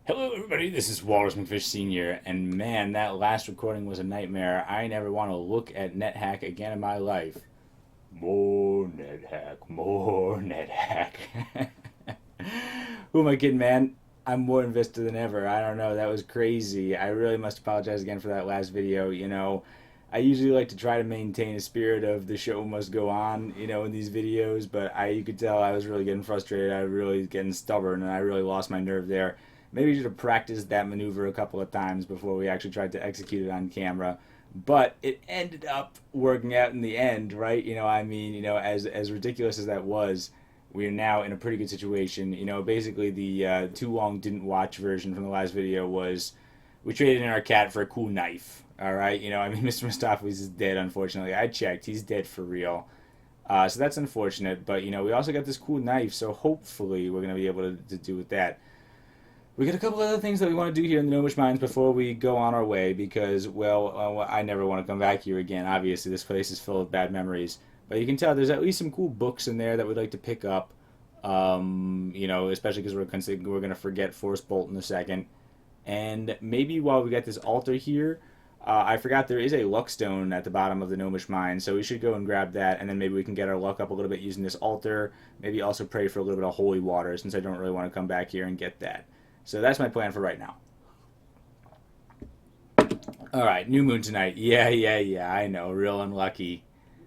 Hello, everybody. This is Walrus McFish Sr. And man, that last recording was a nightmare. I never want to look at NetHack again in my life. More NetHack, more NetHack. Who am I kidding, man? I'm more invested than ever. I don't know. That was crazy. I really must apologize again for that last video. I usually like to try to maintain a spirit of the show must go on, in these videos, but you could tell I was really getting frustrated. I was really getting stubborn, and I really lost my nerve there. Maybe we should have practiced that maneuver a couple of times before we actually tried to execute it on camera. But it ended up working out in the end, right? As ridiculous as that was, we are now in a pretty good situation. Basically the too long didn't watch version from the last video was we traded in our cat for a cool knife. All right, Mr. Mistopheles is dead, unfortunately. I checked, he's dead for real. So that's unfortunate, but we also got this cool knife, so hopefully we're gonna be able to do with that. We got a couple other things that we want to do here in the Gnomish Mines before we go on our way because, I never want to come back here again. Obviously, this place is full of bad memories. But you can tell there's at least some cool books in there that we'd like to pick up. Especially because we're going to forget Force Bolt in a second. And maybe while we got this altar here, I forgot there is a luck stone at the bottom of the Gnomish Mine, so we should go and grab that, and then maybe we can get our luck up a little bit using this altar. Maybe also pray for a little bit of holy water, since I don't really want to come back here and get that. So that's my plan for right now. Alright, new moon tonight. Yeah, I know. Real unlucky.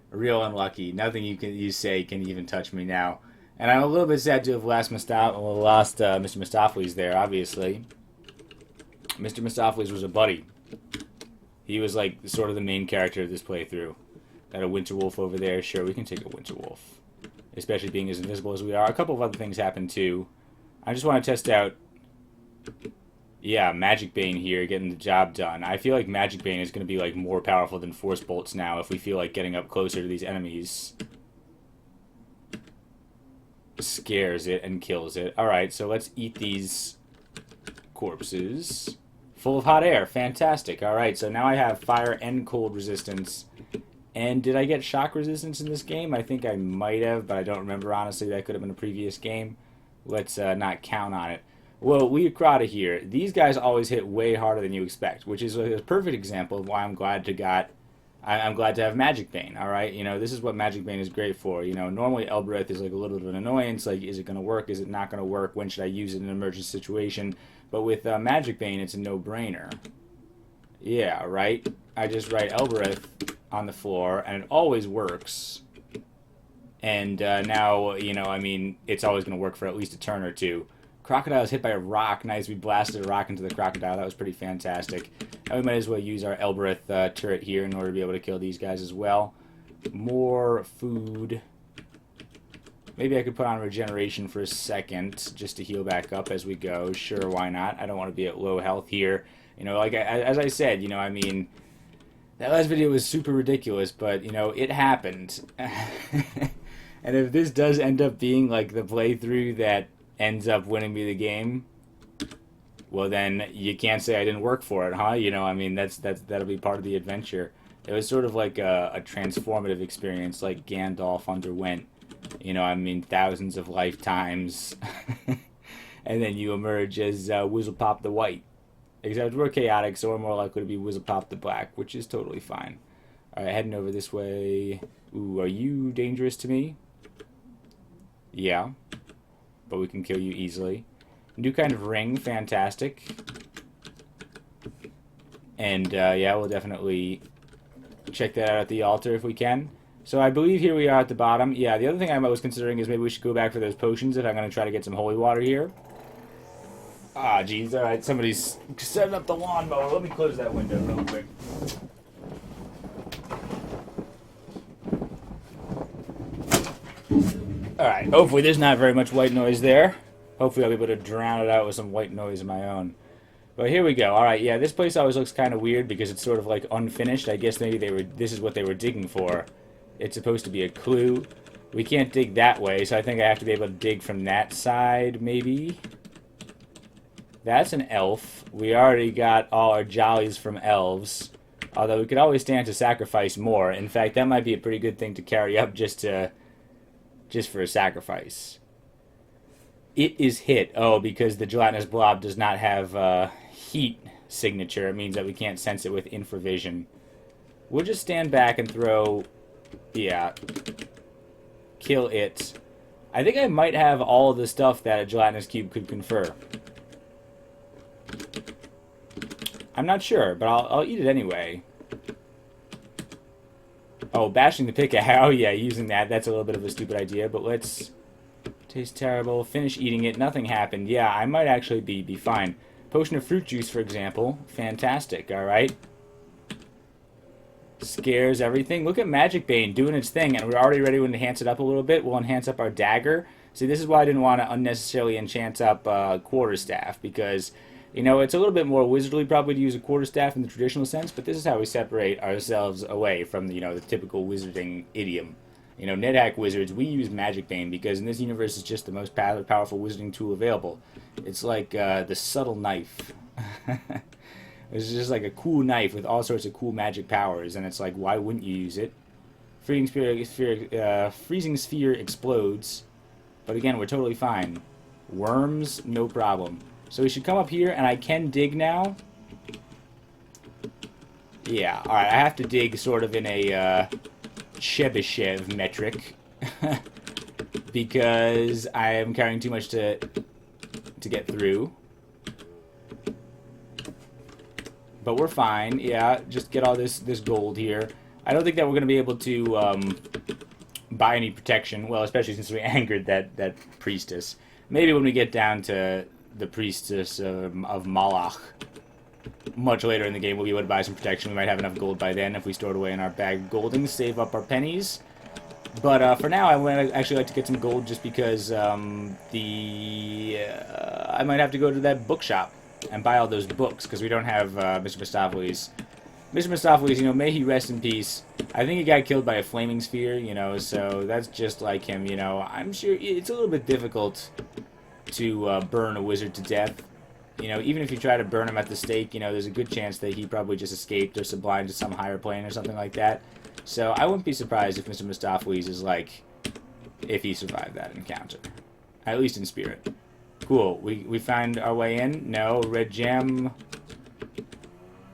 Real unlucky. Nothing you say can even touch me now. And I'm a little bit sad to have lost Mr. Mistopheles there, obviously. Mr. Mistopheles was a buddy. He was like sort of the main character of this playthrough. Got a winter wolf over there. Sure, we can take a winter wolf. Especially being as invisible as we are. A couple of other things happened too. I just want to test out... Yeah, Magic Bane here, getting the job done. I feel like Magic Bane is going to be like more powerful than Force Bolts now if we feel like getting up closer to these enemies. Scares it and kills it. Alright, so let's eat these corpses. Full of hot air. Fantastic. Alright, so now I have fire and cold resistance. And did I get shock resistance in this game? I think I might have, but I don't remember honestly. That could have been a previous game. Let's not count on it. Well, we are out of here. These guys always hit way harder than you expect, which is a perfect example of why I'm glad to have Magic Bane. All right, this is what Magic Bane is great for. Normally Elbereth is like a little bit of an annoyance. Like, is it going to work? Is it not going to work? When should I use it in an emergency situation? But with Magic Bane, it's a no-brainer. Yeah, right. I just write Elbereth on the floor, and it always works. And now, it's always going to work for at least a turn or two. Crocodile is hit by a rock. Nice, we blasted a rock into the crocodile. That was pretty fantastic. And we might as well use our Elbereth turret here in order to be able to kill these guys as well. More food. Maybe I could put on regeneration for a second just to heal back up as we go. Sure, why not? I don't want to be at low health here. As I said, that last video was super ridiculous, but, it happened. And if this does end up being like the playthrough that ends up winning me the game, well then you can't say I didn't work for it, huh? That'll be part of the adventure. It was sort of like a transformative experience like Gandalf underwent. Thousands of lifetimes. And then you emerge as Wizzlepop the White. Except we're chaotic, so we're more likely to be Wizzlepop the Black, which is totally fine. Alright, heading over this way. Ooh, are you dangerous to me? Yeah. But we can kill you easily. New kind of ring, fantastic. And yeah, we'll definitely check that out at the altar if we can. So I believe here we are at the bottom. Yeah, the other thing I was considering is maybe we should go back for those potions if I'm going to try to get some holy water here. Ah, jeez, alright, somebody's setting up the lawnmower. Let me close that window real quick. Alright, hopefully there's not very much white noise there. Hopefully I'll be able to drown it out with some white noise of my own. But here we go. Alright, yeah, this place always looks kind of weird because it's sort of like unfinished. I guess maybe this is what they were digging for. It's supposed to be a clue. We can't dig that way, so I think I have to be able to dig from that side, maybe. That's an elf. We already got all our jollies from elves. Although we could always stand to sacrifice more. In fact, that might be a pretty good thing to carry up just for a sacrifice. It is hit. Oh, because the gelatinous blob does not have heat signature. It means that we can't sense it with infravision. We'll just stand back and throw... Yeah. Kill it. I think I might have all the stuff that a gelatinous cube could confer. I'm not sure, but I'll eat it anyway. Oh, bashing the pickaxe. Oh, yeah, using that. That's a little bit of a stupid idea, but let's... Tastes terrible. Finish eating it. Nothing happened. Yeah, I might actually be fine. Potion of fruit juice, for example. Fantastic, alright? Scares everything. Look at Magic Bane doing its thing, and we're already ready to enhance it up a little bit. We'll enhance up our dagger. See, this is why I didn't want to unnecessarily enchant up quarterstaff, because, you know, it's a little bit more wizardly probably to use a quarterstaff in the traditional sense, but this is how we separate ourselves away from, the, you know, the typical wizarding idiom. You know, NetHack wizards, we use Magic Bane because in this universe it's just the most powerful wizarding tool available. It's like the subtle knife. It's just like a cool knife with all sorts of cool magic powers, and it's like, why wouldn't you use it? Freezing sphere explodes, but again, we're totally fine. Worms, no problem. So we should come up here, and I can dig now. Yeah, alright, I have to dig sort of in a Chebyshev metric because I am carrying too much to get through. But we're fine. Yeah, just get all this gold here. I don't think that we're going to be able to buy any protection. Well, especially since we angered that priestess. Maybe when we get down to the priestess of Malach much later in the game, we'll be able to buy some protection. We might have enough gold by then if we store it away in our bag of goldings, save up our pennies. But for now, I would actually like to get some gold just because I might have to go to that bookshop and buy all those books, because we don't have Mr. Mistopheles. Mr. Mistopheles, you know, may he rest in peace. I think he got killed by a flaming sphere, you know, so that's just like him, you know. I'm sure it's a little bit difficult to burn a wizard to death. You know, even if you try to burn him at the stake, you know, there's a good chance that he probably just escaped or sublimed to some higher plane or something like that. So I wouldn't be surprised if Mr. Mistopheles is like, if he survived that encounter. At least in spirit. Cool. We find our way in. No, red gem.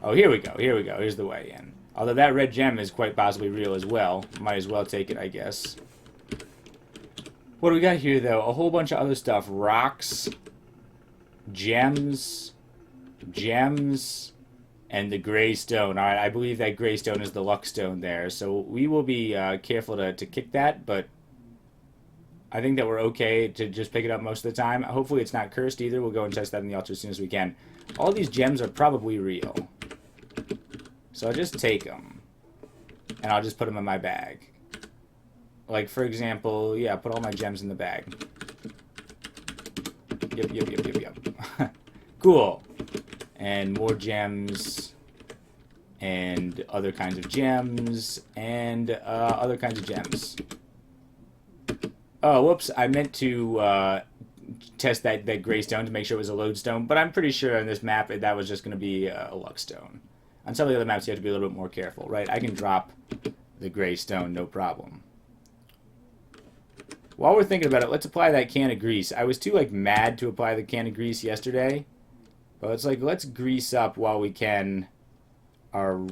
Oh, here we go. Here we go. Here's the way in. Although that red gem is quite possibly real as well. Might as well take it, I guess. What do we got here, though? A whole bunch of other stuff. Rocks. Gems. Gems. And the gray stone. Alright, I believe that gray stone is the luck stone there. So we will be careful to kick that, but I think that we're okay to just pick it up most of the time. Hopefully it's not cursed either. We'll go and test that in the altar as soon as we can. All these gems are probably real. So I'll just take them. And I'll just put them in my bag. Like, for example, yeah, put all my gems in the bag. Yep. Cool. And more gems. And other kinds of gems. And other kinds of gems. Oh, whoops, I meant to test that gray stone to make sure it was a lodestone, but I'm pretty sure on this map that was just going to be a luck stone. On some of the other maps, you have to be a little bit more careful, right? I can drop the gray stone, no problem. While we're thinking about it, let's apply that can of grease. I was too, like, mad to apply the can of grease yesterday, but it's like, let's grease up while we can our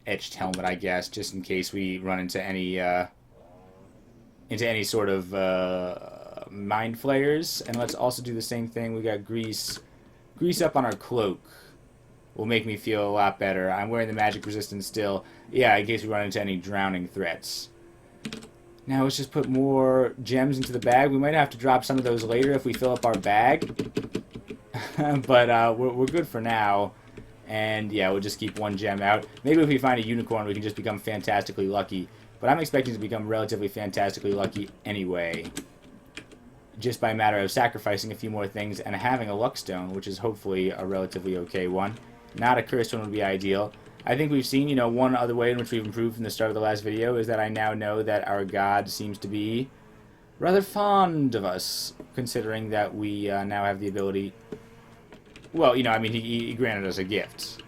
etched helmet, I guess, just in case we run into any sort of mind flayers. And let's also do the same thing. We got grease up on our cloak. Will make me feel a lot better. I'm wearing the magic resistance still. Yeah, in case we run into any drowning threats. Now let's just put more gems into the bag. We might have to drop some of those later if we fill up our bag. But we're good for now. And yeah, we'll just keep one gem out. Maybe if we find a unicorn, we can just become fantastically lucky. But I'm expecting to become relatively fantastically lucky anyway. Just by a matter of sacrificing a few more things and having a luck stone, which is hopefully a relatively okay one. Not a cursed one would be ideal. I think we've seen, you know, one other way in which we've improved from the start of the last video is that I now know that our god seems to be rather fond of us, considering that we now have the ability... Well, you know, I mean, he granted us a gift.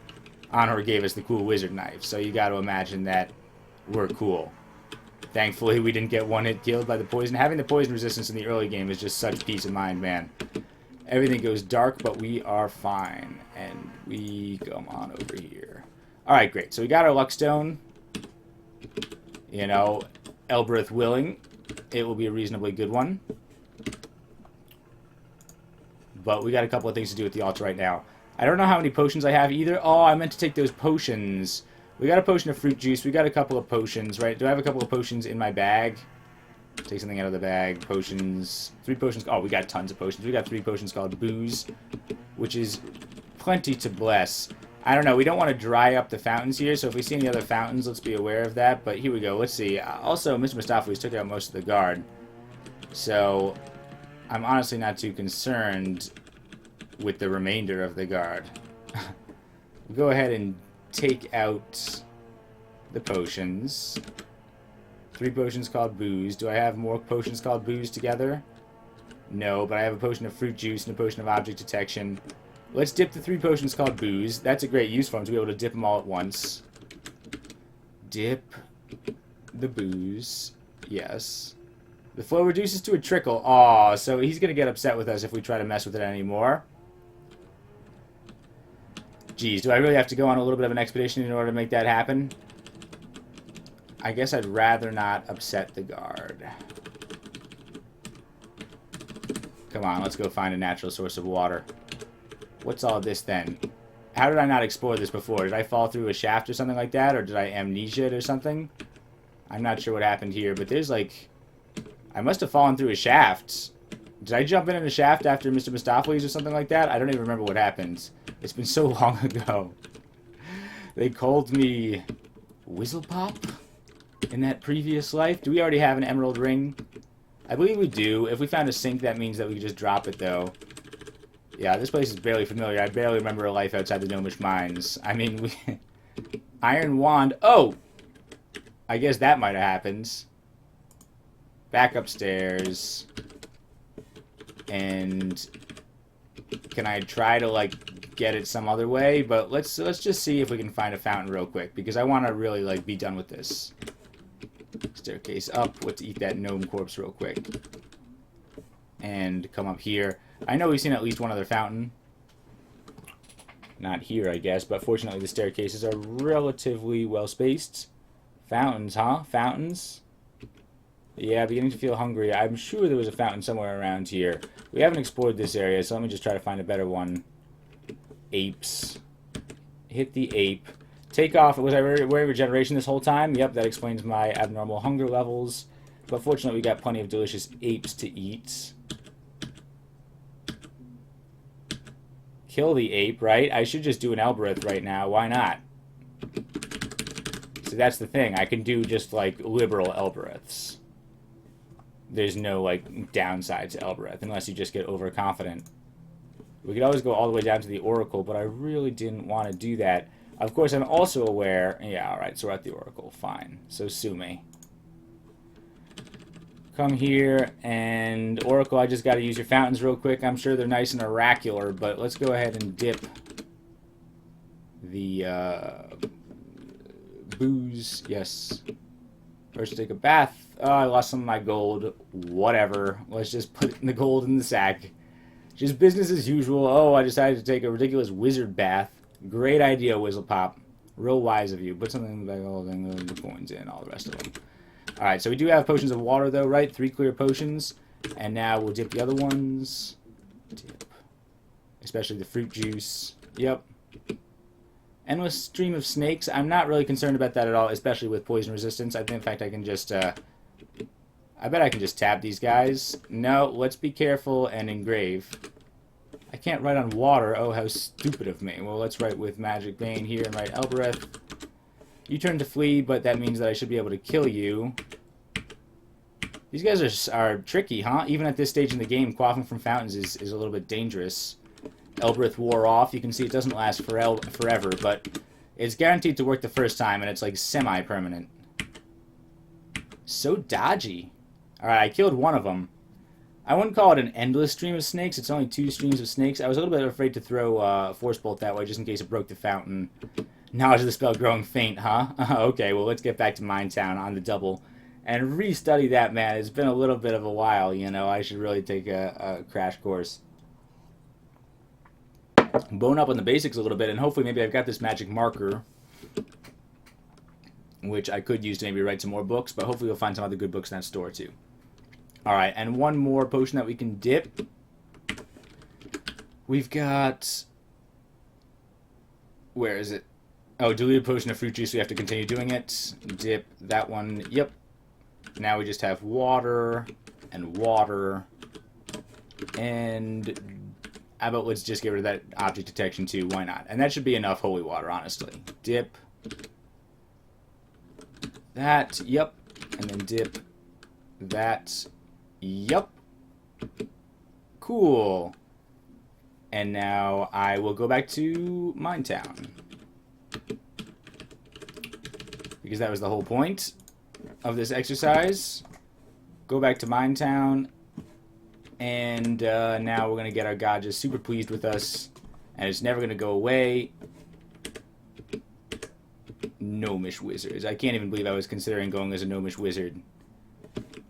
Honor gave us the cool wizard knife, so you got to imagine that we're cool. Thankfully, we didn't get one hit killed by the poison. Having the poison resistance in the early game is just such peace of mind, man. Everything goes dark, but we are fine. And we come on over here. Alright, great. So we got our Luckstone. You know, Elbereth willing. It will be a reasonably good one. But we got a couple of things to do with the altar right now. I don't know how many potions I have either. Oh, I meant to take those potions. We got a potion of fruit juice. We got a couple of potions, right? Do I have a couple of potions in my bag? Take something out of the bag. Potions. 3 potions. Oh, we got tons of potions. We got 3 potions called booze, which is plenty to bless. I don't know. We don't want to dry up the fountains here, so if we see any other fountains, let's be aware of that. But here we go. Let's see. Also, Mr. Mistopheles took out most of the guard. So, I'm honestly not too concerned with the remainder of the guard. We'll go ahead and take out the potions. 3 potions called booze. Do I have more potions called booze together? No, but I have a potion of fruit juice and a potion of object detection. Let's dip the 3 potions called booze. That's a great use for them, to be able to dip them all at once. Dip the booze. Yes. The flow reduces to a trickle. Aw, so he's going to get upset with us if we try to mess with it anymore. Geez, do I really have to go on a little bit of an expedition in order to make that happen? I guess I'd rather not upset the guard. Come on, let's go find a natural source of water. What's all this then? How did I not explore this before? Did I fall through a shaft or something like that? Or did I amnesia it or something? I'm not sure what happened here, but there's like... I must have fallen through a shaft. Did I jump in a shaft after Mr. Mistopheles or something like that? I don't even remember what happened. It's been so long ago. They called me Wizzlepop in that previous life. Do we already have an emerald ring? I believe we do. If we found a sink, that means that we could just drop it, though. Yeah, this place is barely familiar. I barely remember a life outside the Gnomish Mines. I mean, we... Iron Wand. Oh! I guess that might have happened. Back upstairs. And... Can I try to, like, get it some other way? But let's just see if we can find a fountain real quick. Because I want to really, like, be done with this. Staircase up. Let's eat that gnome corpse real quick. And come up here. I know we've seen at least one other fountain. Not here, I guess. But fortunately, the staircases are relatively well-spaced. Fountains, huh? Fountains? Yeah, beginning to feel hungry. I'm sure there was a fountain somewhere around here. We haven't explored this area, so let me just try to find a better one. Apes. Hit the ape. Take off. Was I wearing regeneration this whole time? Yep, that explains my abnormal hunger levels. But fortunately, we got plenty of delicious apes to eat. Kill the ape, right? I should just do an Elbereth right now. Why not? So that's the thing. I can do just, like, liberal Elbereths. There's no, like, downside to Elbereth, unless you just get overconfident. We could always go all the way down to the Oracle, but I really didn't want to do that. Of course, I'm also aware... Yeah, alright, so we're at the Oracle. Fine. So sue me. Come here, and Oracle, I just got to use your fountains real quick. I'm sure they're nice and oracular, but let's go ahead and dip the booze. Yes. First, take a bath. Oh, I lost some of my gold. Whatever. Let's just put the gold in the sack. Just business as usual. Oh, I decided to take a ridiculous wizard bath. Great idea, Wizzlepop. Real wise of you. Put something in the bag, all the coins in, all the rest of them. Alright, so we do have potions of water, though, right? 3 clear potions. And now we'll dip the other ones. Dip. Especially the fruit juice. Yep. Endless stream of snakes. I'm not really concerned about that at all, especially with poison resistance. I think, in fact, I can just, I bet I can just tab these guys. No, let's be careful and engrave. I can't write on water. Oh, how stupid of me. Well, let's write with Magic Bane here and write Elbereth. You turn to flee, but that means that I should be able to kill you. These guys are tricky, huh? Even at this stage in the game, quaffing from fountains is a little bit dangerous. Elbereth wore off. You can see it doesn't last forever, but it's guaranteed to work the first time, and it's like semi-permanent. So dodgy. Alright, I killed one of them. I wouldn't call it an endless stream of snakes. It's only 2 streams of snakes. I was a little bit afraid to throw Force Bolt that way, just in case it broke the fountain. Knowledge of the spell growing faint, huh? Okay, well, let's get back to Minetown on the double and restudy that, man. It's been a little bit of a while, you know. I should really take a crash course. Bone up on the basics a little bit, and hopefully maybe I've got this magic marker, which I could use to maybe write some more books, but hopefully we'll find some other good books in that store too. Alright, and one more potion that we can dip. We've got... Where is it? Oh, diluted potion of fruit juice. We have to continue doing it. Dip that one. Yep. Now we just have water and water. And how about let's just get rid of that object detection too. Why not? And that should be enough holy water, honestly. Dip. That. Yep. And then dip. That. Yep. Cool. And now I will go back to Minetown. Because that was the whole point of this exercise. Go back to Minetown. And now we're going to get our god just super pleased with us. And it's never going to go away. Gnomish wizards. I can't even believe I was considering going as a gnomish wizard.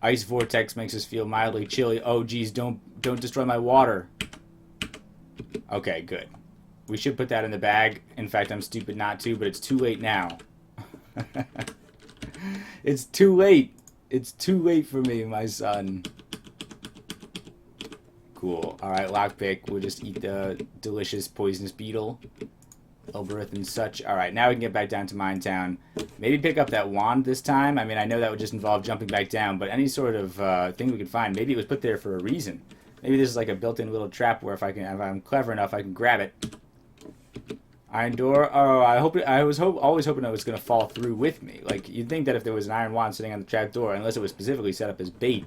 Ice vortex makes us feel mildly chilly. Oh, geez, don't destroy my water. Okay, good. We should put that in the bag. In fact, I'm stupid not to, but it's too late now. It's too late. It's too late for me, my son. Cool. Alright, lockpick. We'll just eat the delicious poisonous beetle. Elbereth and such. Alright, now we can get back down to Minetown. Maybe pick up that wand this time. I mean, I know that would just involve jumping back down, but any sort of thing we could find. Maybe it was put there for a reason. Maybe this is like a built-in little trap where if I'm clever enough, I can grab it. Iron door. Oh, I was always hoping it was going to fall through with me. Like, you'd think that if there was an iron wand sitting on the trap door, unless it was specifically set up as bait,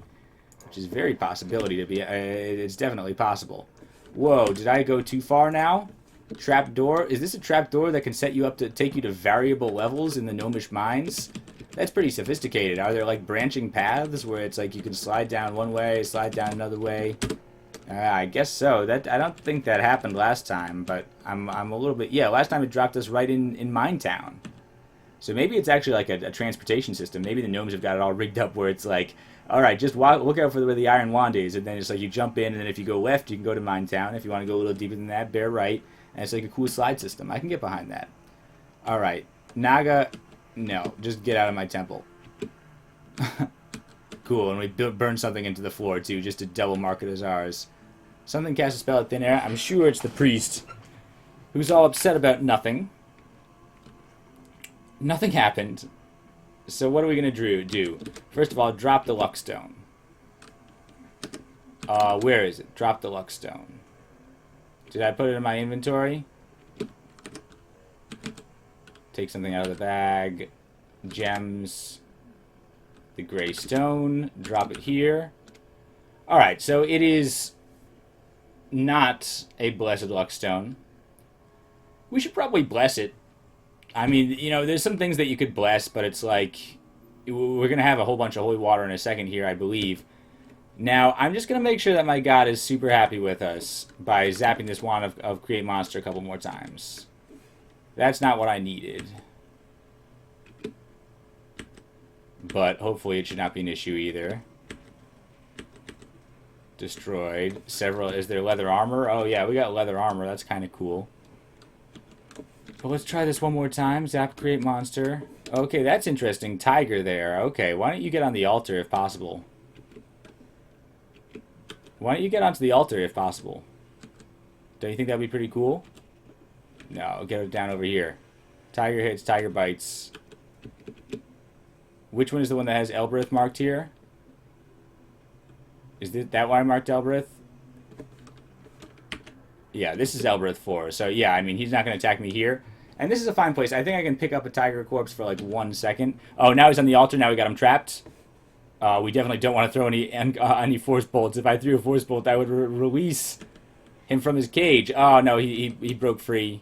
which is very possibility to be. It's definitely possible. Whoa, did I go too far now? Trap door. Is this a trap door that can set you up to take you to variable levels in the gnomish mines? That's pretty sophisticated. Are there like branching paths where it's like you can slide down one way, slide down another way? I guess so. I don't think that happened last time, but I'm a little bit... Yeah, last time it dropped us right in Minetown. So maybe it's actually like a transportation system. Maybe the gnomes have got it all rigged up where it's like, all right, just look out for where the iron wand is, and then it's like you jump in, and then if you go left, you can go to Minetown. If you want to go a little deeper than that, bear right. And it's like a cool slide system. I can get behind that. All right. Naga, no. Just get out of my temple. Cool, and we burn something into the floor, too, just to double mark it as ours. Something cast a spell at thin air. I'm sure it's the priest, who's all upset about nothing. Nothing happened. So what are we going to do? First of all, drop the luck stone. Where is it? Drop the luck stone. Did I put it in my inventory? Take something out of the bag. Gems. The gray stone. Drop it here. Alright, so it is not a blessed luck stone. We should probably bless it. I mean, you know, there's some things that you could bless, but it's like... We're going to have a whole bunch of holy water in a second here, I believe. Now, I'm just going to make sure that my god is super happy with us by zapping this wand of Create Monster a couple more times. That's not what I needed. But hopefully it should not be an issue either. Destroyed. Several. Is there leather armor? Oh, yeah, we got leather armor. That's kind of cool. But let's try this one more time. Zap Create Monster. Okay, that's interesting. Tiger there. Okay, why don't you get on the altar if possible? Why don't you get onto the altar if possible? Don't you think that would be pretty cool? No, get it down over here. Tiger hits, tiger bites. Which one is the one that has Elbereth marked here? Is that why I marked Elbereth? Yeah, this is Elbereth 4. So, yeah, I mean, he's not going to attack me here. And this is a fine place. I think I can pick up a tiger corpse for, like, 1 second. Oh, now he's on the altar. Now we got him trapped. We definitely don't want to throw any force bolts. If I threw a force bolt, I would release him from his cage. Oh, no, he broke free.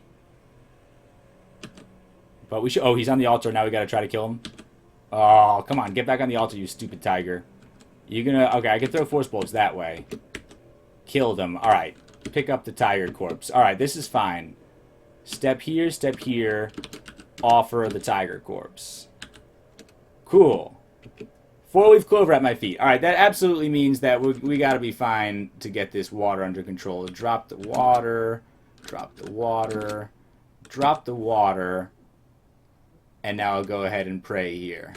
But we should... Oh, he's on the altar. Now we got to try to kill him. Oh, come on. Get back on the altar, you stupid tiger. You're gonna... Okay, I can throw force bolts that way. Killed him. Alright. Pick up the tiger corpse. Alright, this is fine. Step here. Offer the tiger corpse. Cool. 4-leaf clover at my feet. All right, that absolutely means that we got to be fine to get this water under control. Drop the water, drop the water, drop the water, and now I'll go ahead and pray here.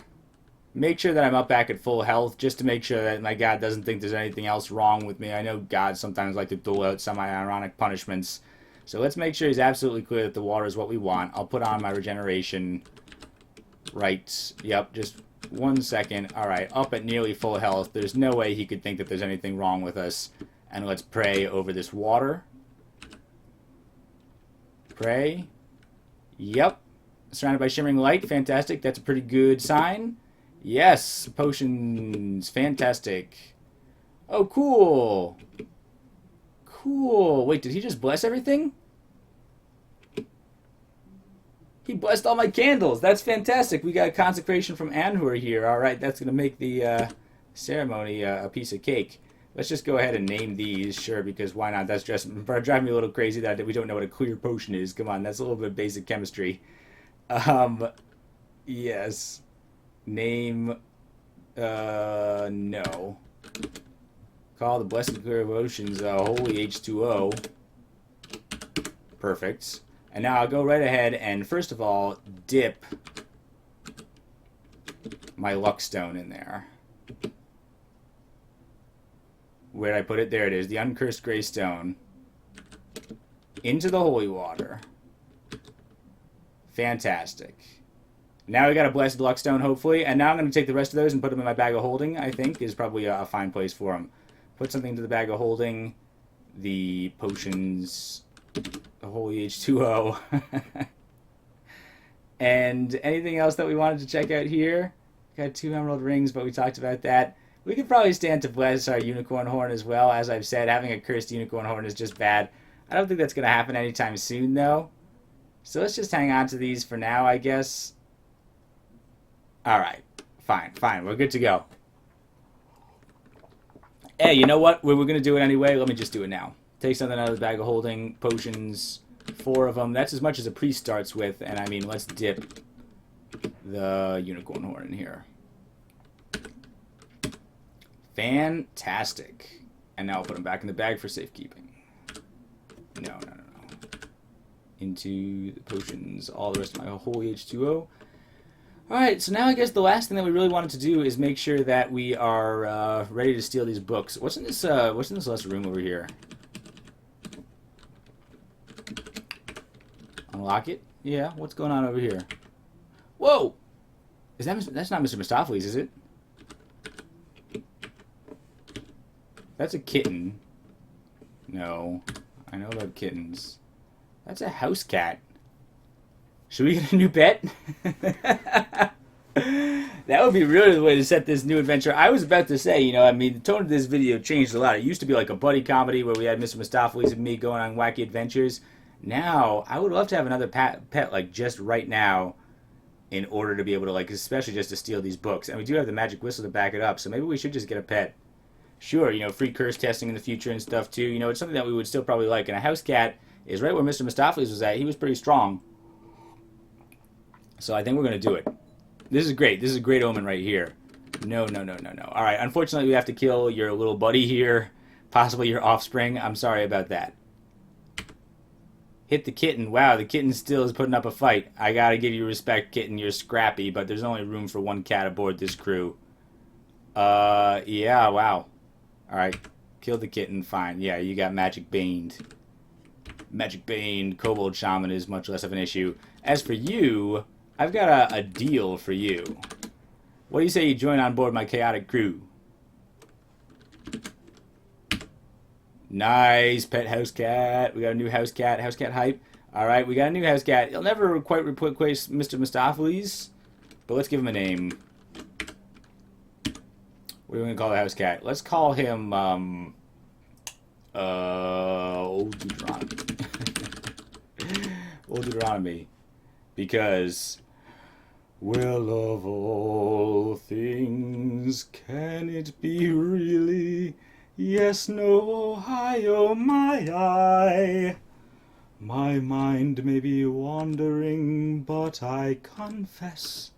Make sure that I'm up back at full health, just to make sure that my God doesn't think there's anything else wrong with me. I know gods sometimes like to dole out semi-ironic punishments. So let's make sure he's absolutely clear that the water is what we want. I'll put on my regeneration. Right. Yep, just 1 second. Alright, up at nearly full health. There's no way he could think that there's anything wrong with us. And let's pray over this water. Pray. Yep. Surrounded by shimmering light. Fantastic. That's a pretty good sign. Yes. Potions. Fantastic. Oh, cool. Cool. Wait, did he just bless everything? He blessed all my candles. That's fantastic. We got a consecration from Anhur here. All right, that's going to make the ceremony a piece of cake. Let's just go ahead and name these, sure, because why not? That's just driving me a little crazy that we don't know what a clear potion is. Come on, that's a little bit of basic chemistry. Yes. Name, no. Call the Blessed Clear of Oceans Holy H2O. Perfect. And now I'll go right ahead and, first of all, dip my luck stone in there. Where'd I put it? There it is. The uncursed gray stone. Into the holy water. Fantastic. Now we got a blessed luck stone, hopefully. And now I'm going to take the rest of those and put them in my bag of holding, I think, is probably a fine place for them. Put something into the bag of holding. The potions... the holy H2O. And anything else that we wanted to check out here? Got 2 emerald rings, but we talked about that. We could probably stand to bless our unicorn horn as well. As I've said, having a cursed unicorn horn is just bad. I don't think that's going to happen anytime soon, though. So let's just hang on to these for now, I guess. Alright. Fine. We're good to go. Hey, you know what? We're going to do it anyway. Let me just do it now. Take something out of the bag of holding. Potions. 4 of them. That's as much as a priest starts with. And I mean, let's dip the unicorn horn in here. Fantastic. And now I'll put them back in the bag for safekeeping. No. Into the potions. All the rest of my holy H2O. Alright, so now I guess the last thing that we really wanted to do is make sure that we are ready to steal these books. What's in this last room over here? Unlock it? Yeah, what's going on over here? Whoa! That's not Mr. Mistopheles, is it? That's a kitten. No. I know about kittens. That's a house cat. Should we get a new pet? That would be really the way to set this new adventure. I was about to say, you know, I mean, the tone of this video changed a lot. It used to be like a buddy comedy where we had Mr. Mistopheles and me going on wacky adventures. Now, I would love to have another pet like just right now in order to be able to, like, especially just to steal these books. And we do have the magic whistle to back it up, so maybe we should just get a pet. Sure, you know, free curse testing in the future and stuff too. You know, it's something that we would still probably like. And a house cat is right where Mr. Mistopheles was at. He was pretty strong. So I think we're going to do it. This is great. This is a great omen right here. No. All right, unfortunately, we have to kill your little buddy here, possibly your offspring. I'm sorry about that. Hit the kitten. Wow, the kitten still is putting up a fight. I got to give you respect, kitten. You're scrappy, but there's only room for 1 cat aboard this crew. Yeah, wow. All right, kill the kitten. Fine. Yeah, you got magic baned. Magic baned. Kobold shaman is much less of an issue. As for you... I've got a deal for you. What do you say you join on board my chaotic crew? Nice, pet house cat. We got a new house cat. House cat hype. Alright, we got a new house cat. He'll never quite replace Mr. Mistopheles, but let's give him a name. What are we going to call the house cat? Let's call him, Old Deuteronomy. Old Deuteronomy. Because... well, of all things, can it be really? Yes, no, hi, oh my eye. My mind may be wandering, but I confess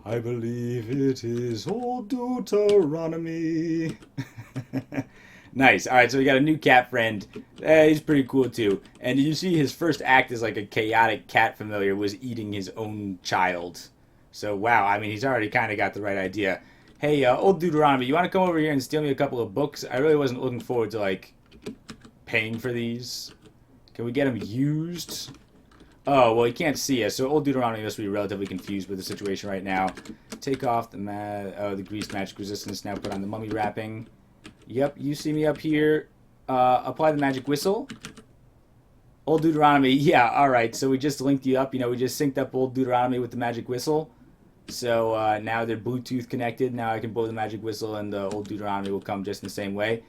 I believe it is old Deuteronomy. Nice. All right, so we got a new cat friend. He's pretty cool too. And did you see his first act as like a chaotic cat familiar was eating his own child? So wow, I mean he's already kind of got the right idea. Hey, old Deuteronomy, you want to come over here and steal me a couple of books? I really wasn't looking forward to like paying for these. Can we get them used? Oh, well, he can't see us, so old Deuteronomy must be relatively confused with the situation right now. Take off the grease magic resistance, now put on the mummy wrapping. Yep, you see me up here. Apply the magic whistle. Old Deuteronomy, yeah, alright, so we just linked you up, we just synced up old Deuteronomy with the magic whistle. So now they're Bluetooth connected, now I can blow the magic whistle and the old Deuteronomy will come just in the same way.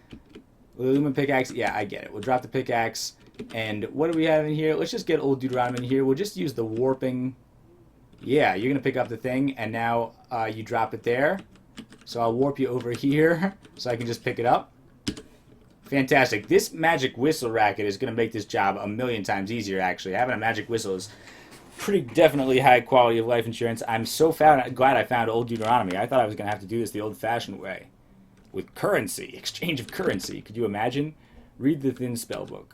Lumen pickaxe, yeah, I get it. We'll drop the pickaxe. And what do we have in here? Let's just get old Deuteronomy in here. We'll just use the warping. Yeah, you're going to pick up the thing, and now you drop it there. So I'll warp you over here so I can just pick it up. Fantastic. This magic whistle racket is going to make this job a million times easier, actually. Having a magic whistle is pretty definitely high quality of life insurance. I'm so glad I found old Deuteronomy. I thought I was going to have to do this the old-fashioned way. With currency. Exchange of currency. Could you imagine? Read the thin spellbook.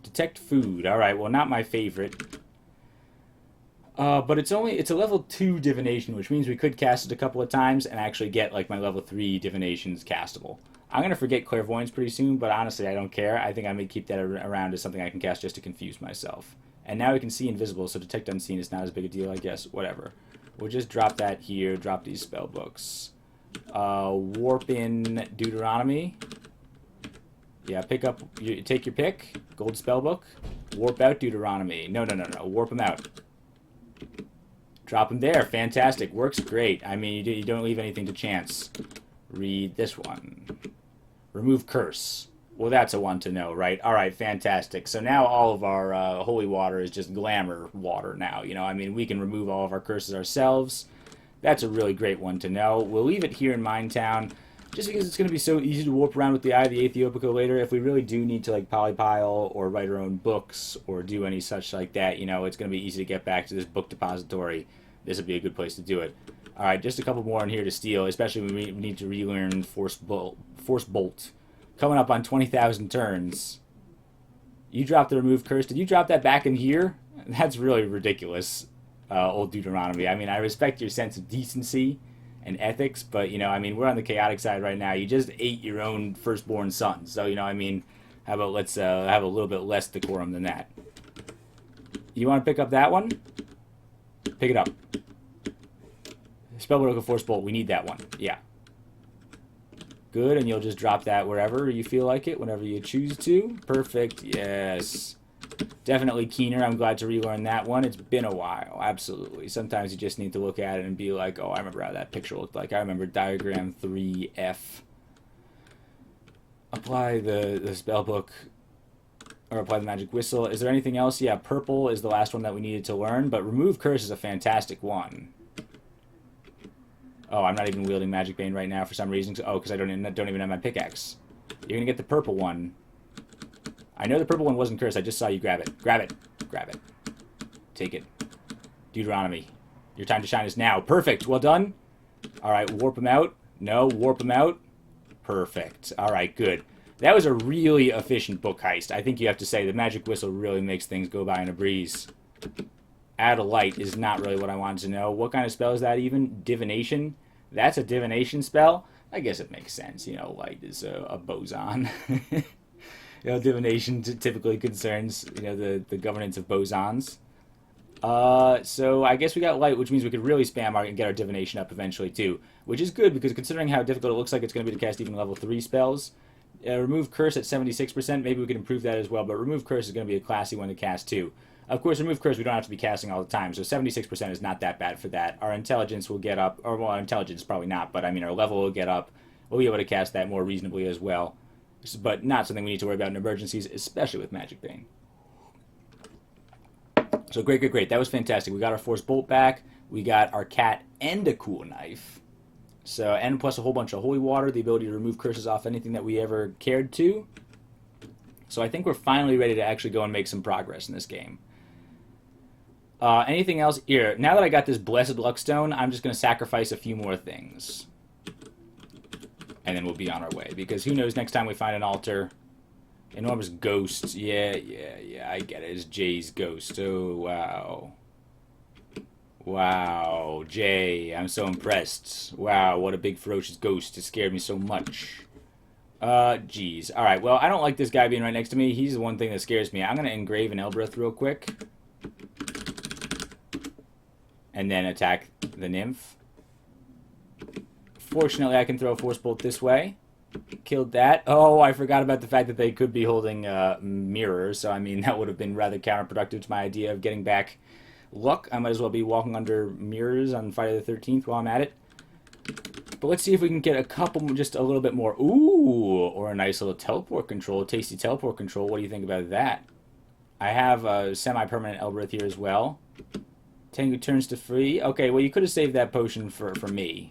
Detect food. Alright, well, not my favorite. But it's a level 2 divination, which means we could cast it a couple of times and actually get, like, my level 3 divinations castable. I'm going to forget clairvoyance pretty soon, but honestly, I don't care. I think I may keep that around as something I can cast just to confuse myself. And now we can see invisible, so detect unseen is not as big a deal, I guess. Whatever. We'll just drop that here, drop these spell books. Warp in Deuteronomy. Yeah, take your pick. Gold spellbook. Warp out Deuteronomy. No. Warp him out. Drop him there. Fantastic. Works great. I mean, you don't leave anything to chance. Read this one. Remove curse. Well, that's a one to know, right? All right, fantastic. So now all of our holy water is just glamour water now. I mean, we can remove all of our curses ourselves. That's a really great one to know. We'll leave it here in Minetown, just because it's going to be so easy to warp around with the Eye of the Aethiopica later. If we really do need to, like, polypile or write our own books or do any such like that, it's going to be easy to get back to this book depository. This would be a good place to do it. All right, just a couple more in here to steal, especially when we need to relearn Force Bolt. Coming up on 20,000 turns. You dropped the remove curse. Did you drop that back in here? That's really ridiculous, old Deuteronomy. I mean, I respect your sense of decency and ethics, but, I mean, we're on the chaotic side right now. You just ate your own firstborn son. So, I mean, how about let's have a little bit less decorum than that. You want to pick up that one? Pick it up. Spellbook of Force Bolt. We need that one. Yeah. Good, and you'll just drop that wherever you feel like it, whenever you choose to. Perfect. Yes. Definitely keener. I'm glad to relearn that one. It's been a while. Absolutely. Sometimes you just need to look at it and be like, oh, I remember how that picture looked like. I remember diagram 3F. Apply the spellbook, or apply the magic whistle. Is there anything else? Yeah, purple is the last one that we needed to learn, but remove curse is a fantastic one. Oh, I'm not even wielding Magic Bane right now for some reason. Oh, because I don't even have my pickaxe. You're going to get the purple one. I know the purple one wasn't cursed. I just saw you grab it. Grab it. Grab it. Take it. Deuteronomy. Your time to shine is now. Perfect. Well done. All right, warp him out. No, warp him out. Perfect. All right, good. That was a really efficient book heist. I think you have to say the magic whistle really makes things go by in a breeze. Add a light is not really what I wanted to know. What kind of spell is that even? Divination? That's a divination spell? I guess it makes sense. Light is a boson. Divination typically concerns, the governance of bosons. So I guess we got light, which means we could really spam and get our divination up eventually too. Which is good, because considering how difficult it looks like it's going to be to cast even level 3 spells, remove curse at 76%, maybe we can improve that as well, but remove curse is going to be a classy one to cast too. Of course, remove curse we don't have to be casting all the time, so 76% is not that bad for that. Our intelligence will get up, or well, our intelligence probably not, but I mean our level will get up. We'll be able to cast that more reasonably as well, but not something we need to worry about in emergencies, especially with Magic Bane. So great. That was fantastic. We got our Force Bolt back. We got our cat and a cool knife. So, and plus a whole bunch of holy water, the ability to remove curses off anything that we ever cared to. So I think we're finally ready to actually go and make some progress in this game. Anything else? Here, now that I got this Blessed Luckstone, I'm just going to sacrifice a few more things. And then we'll be on our way. Because who knows, next time we find an altar. Enormous ghosts. Yeah, I get it. It's Jay's ghost. Oh, wow. Wow, Jay, I'm so impressed. Wow, what a big ferocious ghost. It scared me so much. Geez. Alright, well, I don't like this guy being right next to me. He's the one thing that scares me. I'm going to engrave an Elbreth real quick. And then attack the nymph. Fortunately, I can throw a force bolt this way. Killed that. Oh, I forgot about the fact that they could be holding mirrors. So, I mean, that would have been rather counterproductive to my idea of getting back luck. I might as well be walking under mirrors on Friday the 13th while I'm at it. But let's see if we can get a couple, just a little bit more. Ooh, or a nice little teleport control, tasty teleport control. What do you think about that? I have a semi-permanent Elbreth here as well. Tengu turns to free. Okay, well, you could have saved that potion for me.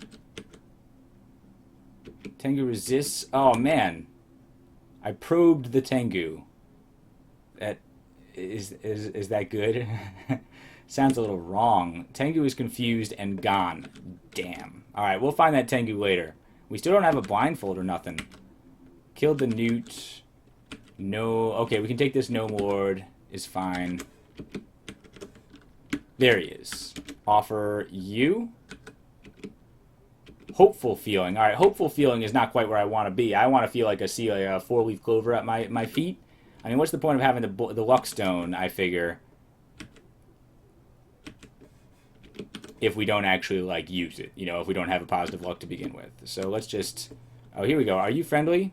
Tengu resists. Oh, man. I probed the Tengu. That is that good? Sounds a little wrong. Tengu is confused and gone. Damn. Alright, we'll find that Tengu later. We still don't have a blindfold or nothing. Killed the newt. No. Okay, we can take this Gnome Lord. Is fine. There he is. Offer you. Hopeful feeling. Alright, hopeful feeling is not quite where I want to be. I want to feel like I see a four-leaf clover at my feet. I mean, what's the point of having the Luckstone, I figure, if we don't actually, like, use it. You know, if we don't have a positive luck to begin with. So let's just... Oh, here we go. Are you friendly?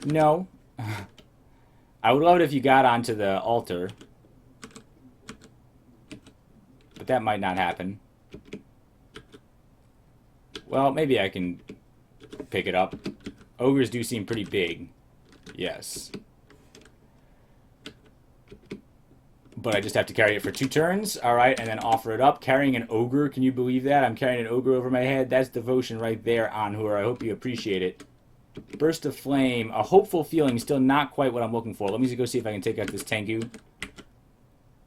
No. I would love it if you got onto the altar. But that might not happen. Well, maybe I can pick it up. Ogres do seem pretty big. Yes. But I just have to carry it for 2 turns. Alright, and then offer it up. Carrying an ogre, can you believe that? I'm carrying an ogre over my head. That's devotion right there, Anhur. I hope you appreciate it. Burst of flame. A hopeful feeling. Still not quite what I'm looking for. Let me go see if I can take out this Tengu.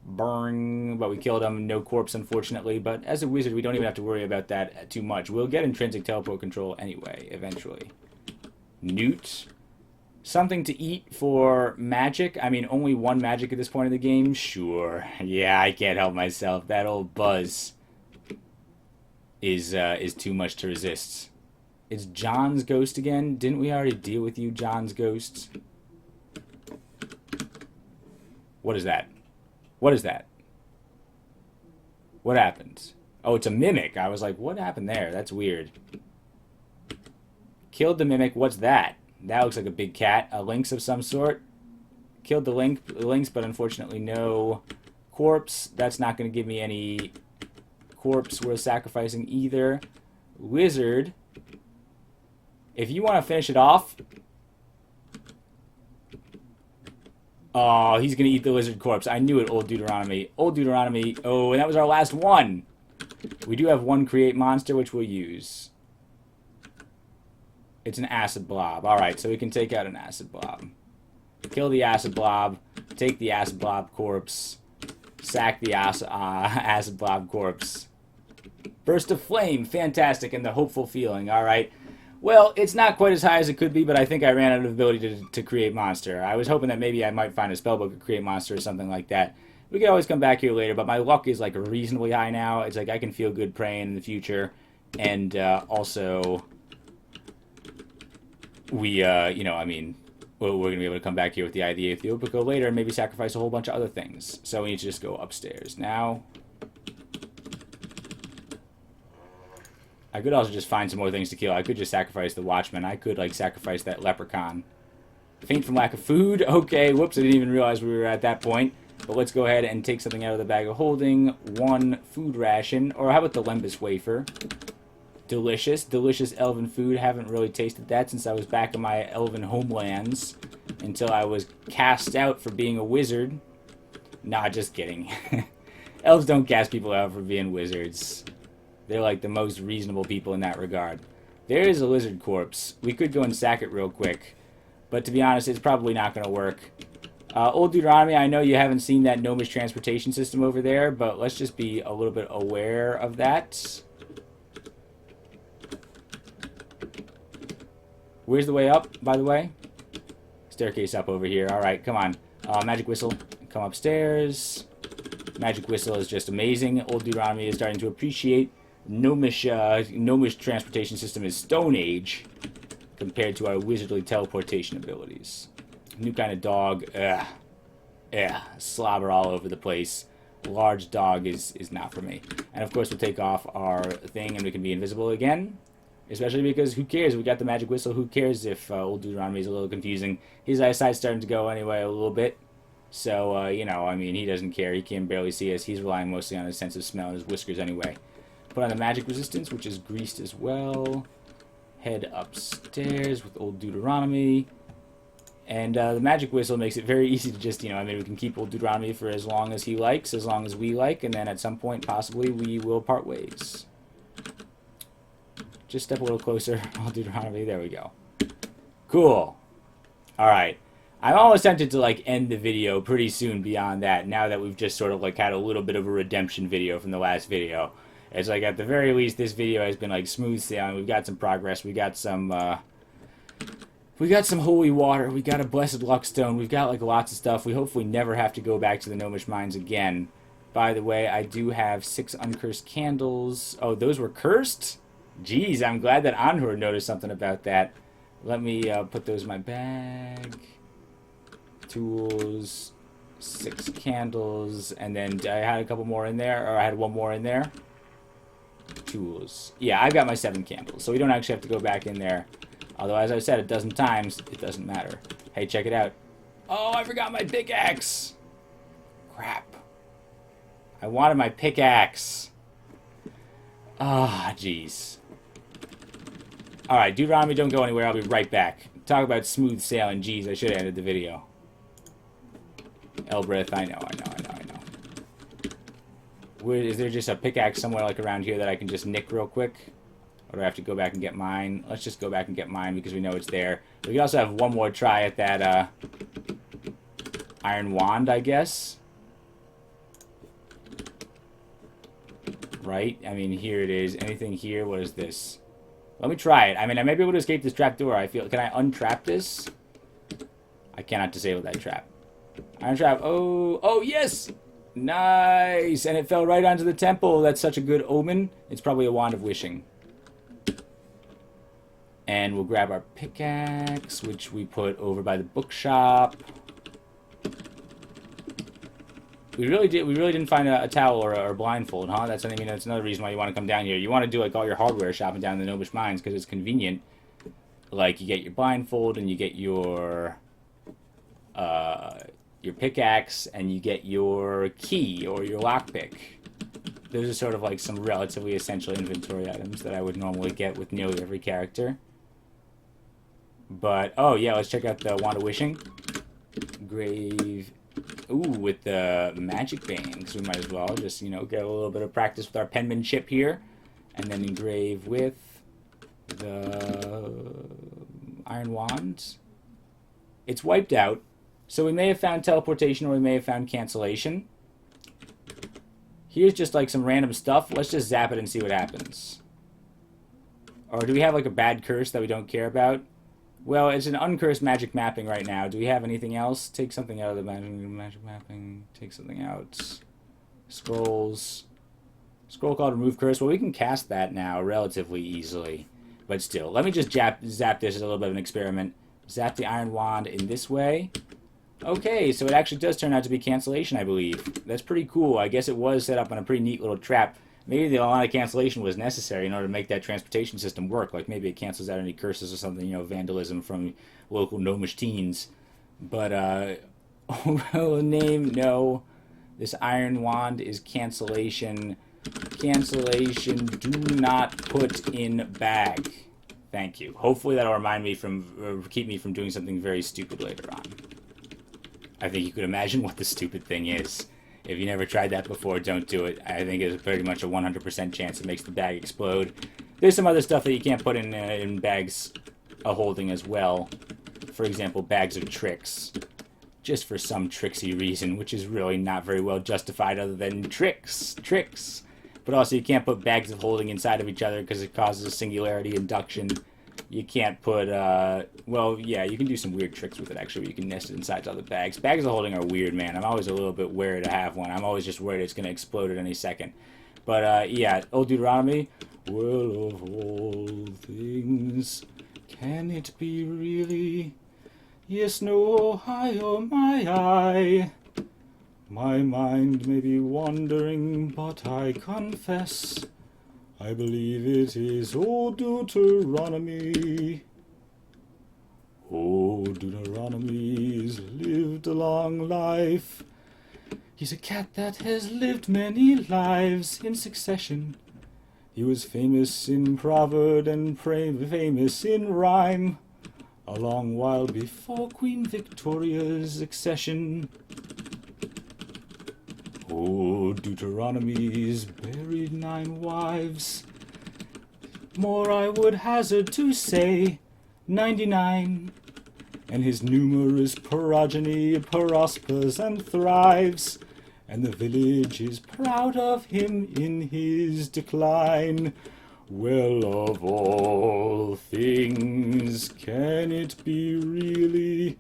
Burn. But we killed him. No corpse, unfortunately. But as a wizard, we don't even have to worry about that too much. We'll get intrinsic teleport control anyway, eventually. Newt. Something to eat for magic. I mean, only 1 magic at this point in the game. Sure. Yeah, I can't help myself. That old buzz is too much to resist. It's John's ghost again. Didn't we already deal with you, John's ghosts? What is that? What is that? What happened? Oh, it's a mimic. I was like, what happened there? That's weird. Killed the mimic. What's that? That looks like a big cat. A lynx of some sort. Killed the lynx, but unfortunately no corpse. That's not going to give me any corpse worth sacrificing either. Wizard. If you want to finish it off... Oh, he's going to eat the lizard corpse. I knew it, Old Deuteronomy. Old Deuteronomy. Oh, and that was our last one. We do have 1 create monster, which we'll use. It's an acid blob. Alright, so we can take out an acid blob. Kill the acid blob. Take the acid blob corpse. Sack the acid blob corpse. Burst of flame. Fantastic. And the hopeful feeling. Alright. Well, it's not quite as high as it could be, but I think I ran out of ability to create monster. I was hoping that maybe I might find a spellbook to create monster or something like that. We could always come back here later, but my luck is like reasonably high now. It's like I can feel good praying in the future. And also, we, you know, I mean, we're going to be able to come back here with the Eye of the Aethiopico later and maybe sacrifice a whole bunch of other things. So we need to just go upstairs. Now, I could also just find some more things to kill. I could just sacrifice the Watchman. I could, like, sacrifice that Leprechaun. Faint from lack of food. Okay, whoops, I didn't even realize we were at that point. But let's go ahead and take something out of the bag of holding. 1 food ration. Or how about the Lembas wafer? Delicious. Delicious elven food. Haven't really tasted that since I was back in my elven homelands. Until I was cast out for being a wizard. Nah, just kidding. Elves don't cast people out for being wizards. They're like the most reasonable people in that regard. There is a lizard corpse. We could go and sack it real quick. But to be honest, it's probably not going to work. Old Deuteronomy, I know you haven't seen that gnomish transportation system over there, but let's just be a little bit aware of that. Where's the way up, by the way? Staircase up over here. Alright, come on. Magic Whistle, come upstairs. Magic Whistle is just amazing. Old Deuteronomy is starting to appreciate gnomish transportation system is Stone Age compared to our wizardly teleportation abilities. New kind of dog. Slobber all over the place. Large dog is not for me. And of course we'll take off our thing and we can be invisible again. Especially because who cares? We got the Magic Whistle. Who cares if Old Deuteronomy is a little confusing? His eyesight's starting to go anyway a little bit. So, you know, I mean, he doesn't care. He can barely see us. He's relying mostly on his sense of smell and his whiskers anyway. Put on the magic resistance, which is greased as well. Head upstairs with Old Deuteronomy. And the magic whistle makes it very easy to just, you know, I mean, we can keep Old Deuteronomy for as long as he likes, as long as we like, and then at some point, possibly, we will part ways. Just step a little closer, Old Deuteronomy. There we go. Cool. Alright. I'm almost tempted to, like, end the video pretty soon beyond that, now that we've just sort of, like, had a little bit of a redemption video from the last video. It's like, at the very least, this video has been, like, smooth sailing. We've got some progress. We got some holy water. We got a blessed luck stone. We've got, like, lots of stuff. We hopefully never have to go back to the gnomish mines again. By the way, I do have 6 uncursed candles. Oh, those were cursed? Jeez, I'm glad that Anhur noticed something about that. Let me put those in my bag. Tools, 6 candles, and then I had a couple more in there, or I had one more in there. Tools. Yeah, I got my 7 candles, so we don't actually have to go back in there. Although, as I said a dozen times, it doesn't matter. Hey, check it out. Oh, I forgot my pickaxe! Crap. I wanted my pickaxe. Ah, jeez. Alright, Deuteronomy, don't go anywhere. I'll be right back. Talk about smooth sailing. Jeez, I should have ended the video. Elbreth, I know. Is there just a pickaxe somewhere like around here that I can just nick real quick? Or do I have to go back and get mine? Let's just go back and get mine because we know it's there. We can also have one more try at that iron wand, I guess. Right? I mean, here it is. Anything here? What is this? Let me try it. I mean, I may be able to escape this trapdoor. I feel... Can I untrap this? I cannot disable that trap. Iron trap. Oh, yes! Nice! And it fell right onto the temple. That's such a good omen. It's probably a wand of wishing. And we'll grab our pickaxe, which we put over by the bookshop. We really didn't find a towel or a blindfold, huh? That's another reason why you want to come down here. You want to do like all your hardware shopping down in the gnomish mines because it's convenient. Like you get your blindfold and you get your pickaxe and you get your key or your lockpick. Those are sort of like some relatively essential inventory items that I would normally get with nearly every character. But oh yeah, let's check out the wand of wishing. Grave. Ooh, with the magic bane, so we might as well just, you know, get a little bit of practice with our penmanship here. And then engrave with the iron wand. It's wiped out, so we may have found teleportation or we may have found cancellation. Here's just like some random stuff. Let's just zap it and see what happens. Or do we have like a bad curse that we don't care about? Well, it's an uncursed magic mapping right now. Do we have anything else? Take something out of the magic mapping. Take something out. Scrolls. Scroll called remove curse. Well, we can cast that now relatively easily. But still, let me just zap this as a little bit of an experiment. Zap the iron wand in this way. Okay, so it actually does turn out to be cancellation, I believe. That's pretty cool. I guess it was set up on a pretty neat little trap. Maybe the line of cancellation was necessary in order to make that transportation system work. Like maybe it cancels out any curses or something, you know, vandalism from local gnomish teens. But, name, no. This iron wand is cancellation. Cancellation, do not put in bag. Thank you. Hopefully that'll remind me keep me from doing something very stupid later on. I think you could imagine what the stupid thing is. If you never tried that before, don't do it. I think it's pretty much a 100% chance it makes the bag explode. There's some other stuff that you can't put in bags of holding as well. For example, bags of tricks. just for some tricksy reason, which is really not very well justified other than tricks. But also you can't put bags of holding inside of each other because it causes singularity induction. You can't put, well, yeah, you can do some weird tricks with it, actually. You can nest it inside other bags. Bags of holding are weird, man. I'm always a little bit wary to have one. I'm always just worried it's going to explode at any second. But, yeah, Old Deuteronomy. Well, of all things, can it be really? Yes, no, hi, oh, my eye. My mind may be wandering, but I confess I believe it is old Deuteronomy. Old Deuteronomy's lived a long life. He's a cat that has lived many lives in succession. He was famous in proverb and famous in rhyme, a long while before Queen Victoria's accession. Old Deuteronomy's buried 9 wives. More I would hazard to say 99. And his numerous progeny prospers and thrives, and the village is proud of him in his decline. Well, of all things, can it be really?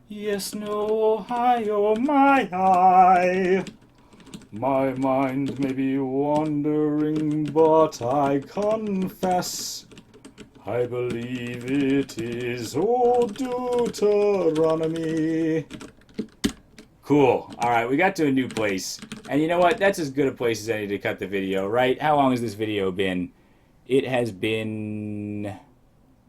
Yes, no, hi, oh, my eye. My mind may be wandering, but I confess I believe it is old Deuteronomy. Cool. Alright, we got to a new place. And you know what? That's as good a place as any to cut the video, right? How long has this video been? It has been,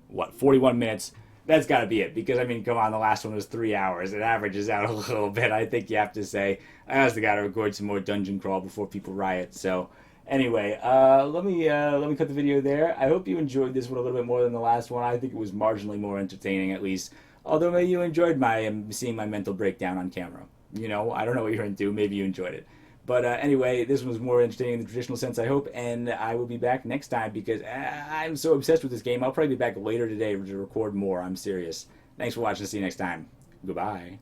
what, 41 minutes? That's got to be it, because, I mean, come on, the last one was 3 hours. It averages out a little bit, I think you have to say. I also got to record some more Dungeon Crawl before people riot, so... Anyway, let me cut the video there. I hope you enjoyed this one a little bit more than the last one. I think it was marginally more entertaining, at least. Although maybe you enjoyed my seeing my mental breakdown on camera. You know, I don't know what you're into. Maybe you enjoyed it. But anyway, this one was more entertaining in the traditional sense, I hope. And I will be back next time because I'm so obsessed with this game. I'll probably be back later today to record more. I'm serious. Thanks for watching. See you next time. Goodbye.